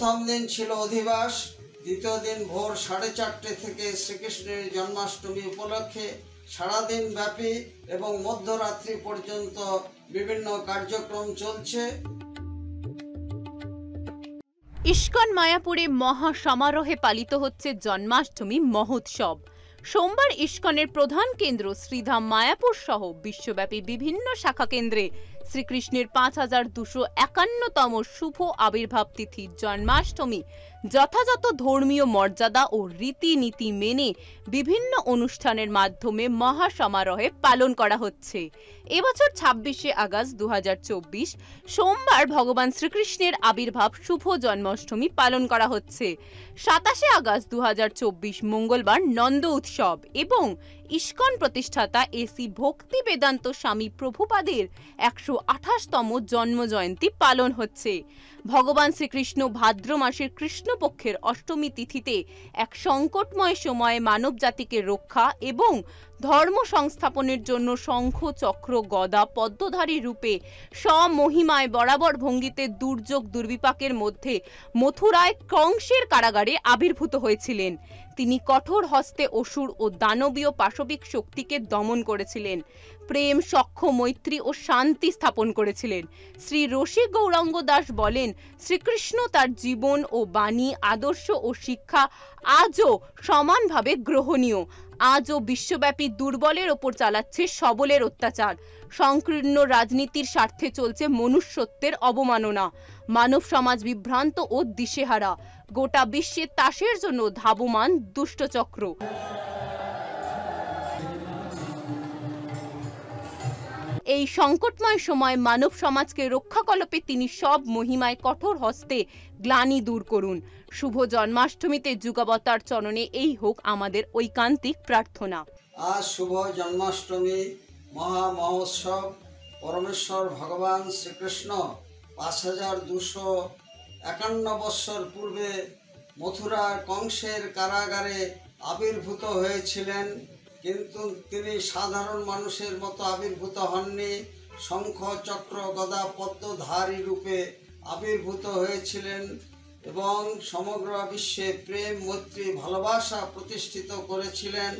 প্রথম দিন ছিল অধিবাস, দ্বিতীয় দিন ভোর 4:30 থেকে শ্রীকৃষ্ণের জন্মাষ্টমী উপলক্ষে সারাদিন ব্যাপী এবং মধ্যরাত্রি পর্যন্ত বিভিন্ন কার্যক্রম চলছে। ইস্কন মায়াপুরে মহা সমারোহে পালিত হচ্ছে জন্মাষ্টমী মহোৎসব। সোমবার ইস্কনের প্রধান কেন্দ্র শ্রীধাম মায়াপুর সহ বিশ্বব্যাপী বিভিন্ন শাখা কেন্দ্রে শ্রীকৃষ্ণের 5251তম শুভ আবির্ভাব তিথি জন্মাষ্টমী যথাযথ ধর্মীয় মর্যাদা ও রীতিনীতি মেনে বিভিন্ন অনুষ্ঠানের মাধ্যমে মহা সমারোহে পালন করা হচ্ছে। এবছর 26শে আগস্ট 2024 সোমবার ভগবান শ্রীকৃষ্ণের আবির্ভাব শুভ জন্মাষ্টমী পালন করা হচ্ছে। 27শে আগস্ট 2024 মঙ্গলবার নন্দ উৎসব এবং ইস্কন প্রতিষ্ঠাতা এসি ভক্তি বেদান্ত স্বামী প্রভুপাদের 128তম জন্ম জয়ন্তী পালন হচ্ছে। ভগবান শ্রীকৃষ্ণ ভাদ্র মাসের কৃষ্ণপক্ষের অষ্টমী তিথিতে এক সংকটময় সময়ে মানব জাতিকে রক্ষা এবং ধর্ম সংস্থাপনের জন্য শঙ্খ চক্র গদা পদ্মধারী রূপে স্বমহিমায় বরাবর ভঙ্গিতে দুর্যোগ দুর্বিপাকের মধ্যে মথুরায় কংসের কারাগারে আবির্ভূত হয়েছিলেন। তিনি কঠোর হস্তে অসুর ও দানবীয় পাশবিক শক্তিকে দমন করেছিলেন, প্রেম সখ্য মৈত্রী ও শান্তি স্থাপন করেছিলেন। শ্রী রসিক গৌরাঙ্গ দাস বলেন, শ্রীকৃষ্ণ তার জীবন ও বাণী আদর্শ ও শিক্ষা আজও সমানভাবে গ্রহণীয়। আজও বিশ্বব্যাপী দুর্বলের ওপর চালাচ্ছে সবলের অত্যাচার। সংকীর্ণ রাজনীতির স্বার্থে চলছে মনুষ্যত্বের অবমাননা। মানব সমাজ বিভ্রান্ত ও দিশেহারা। গোটা বিশ্বে তাসের জন্য ধাবমান দুষ্টচক্র। এই সংকটময় সময় মানব সমাজকে রক্ষাকল্পে তিনি সব মহিমায় কঠোর হস্তে গ্লানি দূর করুন। শুভ জন্মাষ্টমীতে যুগাবতার চরণে এই হোক আমাদের ঐকান্তিক প্রার্থনা। আজ শুভ জন্মাষ্টমী মহা মহোৎসব। পরমেশ্বর ভগবান শ্রীকৃষ্ণ 5251 বৎসর পূর্বে মথুরার কংসের কারাগারে আবির্ভূত হয়েছিলেন, কিন্তু তিনি সাধারণ মানুষের মতো আবির্ভূত হননি। শঙ্খ চক্র গদা পদ্মধারী রূপে আবির্ভূত হয়েছিলেন এবং সমগ্র বিশ্বে প্রেম মৈত্রী ভালোবাসা প্রতিষ্ঠিত করেছিলেন।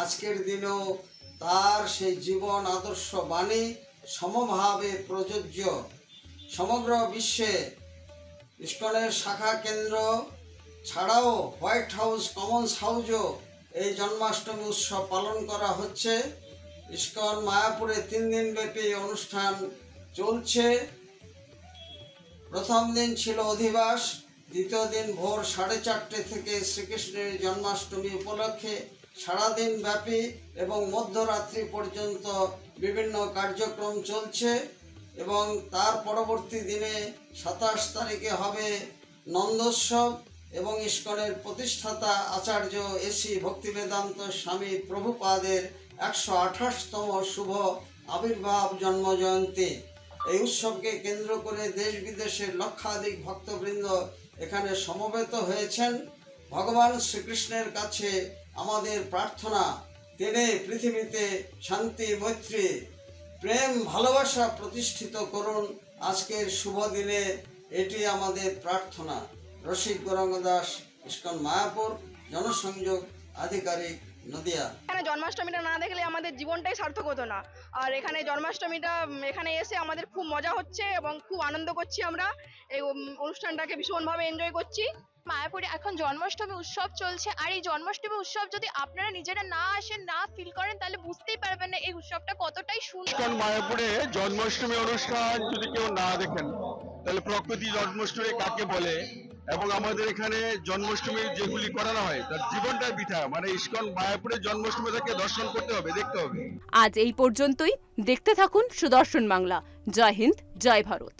আজকের দিনেও তার সেই জীবন আদর্শ বাণী সমভাবে প্রযোজ্য। সমগ্র বিশ্বে ইস্কনের শাখা কেন্দ্র ছাড়াও হোয়াইট হাউস কমন্স হাউসও এই জন্মাষ্টমী উৎসব পালন করা হচ্ছে। ইস্কন মায়াপুরে 3 দিন ব্যাপী অনুষ্ঠান চলছে। প্রথম দিন ছিল অধিবাস, দ্বিতীয় দিন ভোর 4:30 থেকে শ্রীকৃষ্ণের জন্মাষ্টমী উপলক্ষে সারাদিন ব্যাপী এবং মধ্যরাত্রি পর্যন্ত বিভিন্ন কার্যক্রম চলছে এবং তার পরবর্তী দিনে 27 তারিখে হবে নন্দোৎসব এবং ইস্কনের প্রতিষ্ঠাতা আচার্য এসি ভক্তি বেদান্ত স্বামী প্রভুপাদের 128তম শুভ আবির্ভাব জন্মজয়ন্তী। এই উৎসবকে কেন্দ্র করে দেশ বিদেশের লক্ষাধিক ভক্তবৃন্দ এখানে সমবেত হয়েছেন। ভগবান শ্রীকৃষ্ণের কাছে আমাদের প্রার্থনা, তিনি পৃথিবীতে শান্তি মৈত্রী প্রেম ভালোবাসা প্রতিষ্ঠিত করুন। আজকের শুভ দিনে এটি আমাদের প্রার্থনা। রসিক গৌরাঙ্গ দাস, ইস্কন মায়াপুর, জনসংযোগ আধিকারিক, নদিয়া। এখানে জন্মাষ্টমীটা না দেখলে আমাদের জীবনটাই সার্থক হতো না। আর এখানে জন্মাষ্টমীটা এখানে এসে আমাদের খুব মজা হচ্ছে এবং খুব আনন্দ করছি। আমরা এই অনুষ্ঠানটাকে ভীষণভাবে এনজয় করছি। মায়াপুরে এখন জন্মাষ্টমী উৎসব চলছে, আর এই জন্মাষ্টমী উৎসব যদি আপনারা নিজেরা না আসেন, না ফিল করেন, তাহলে বুঝতেই পারবেন না এই উৎসবটা কতটাই সুন্দর। মায়াপুরে জন্মাষ্টমী অনুষ্ঠান যদি কেউ না দেখেন তাহলে প্রকৃতি জন্মাষ্টমী কাকে বলে এবং আমাদের এখানে জন্মাষ্টমী যেগুলি করানো হয় তার জীবনটা বৃথা। মানে ইস্কন মায়াপুরের জন্মাষ্টমীটাকে দর্শন করতে হবে, দেখতে হবে। আজ এই পর্যন্তই। দেখতে থাকুন সুদর্শন বাংলা। জয় হিন্দ, জয় ভারত।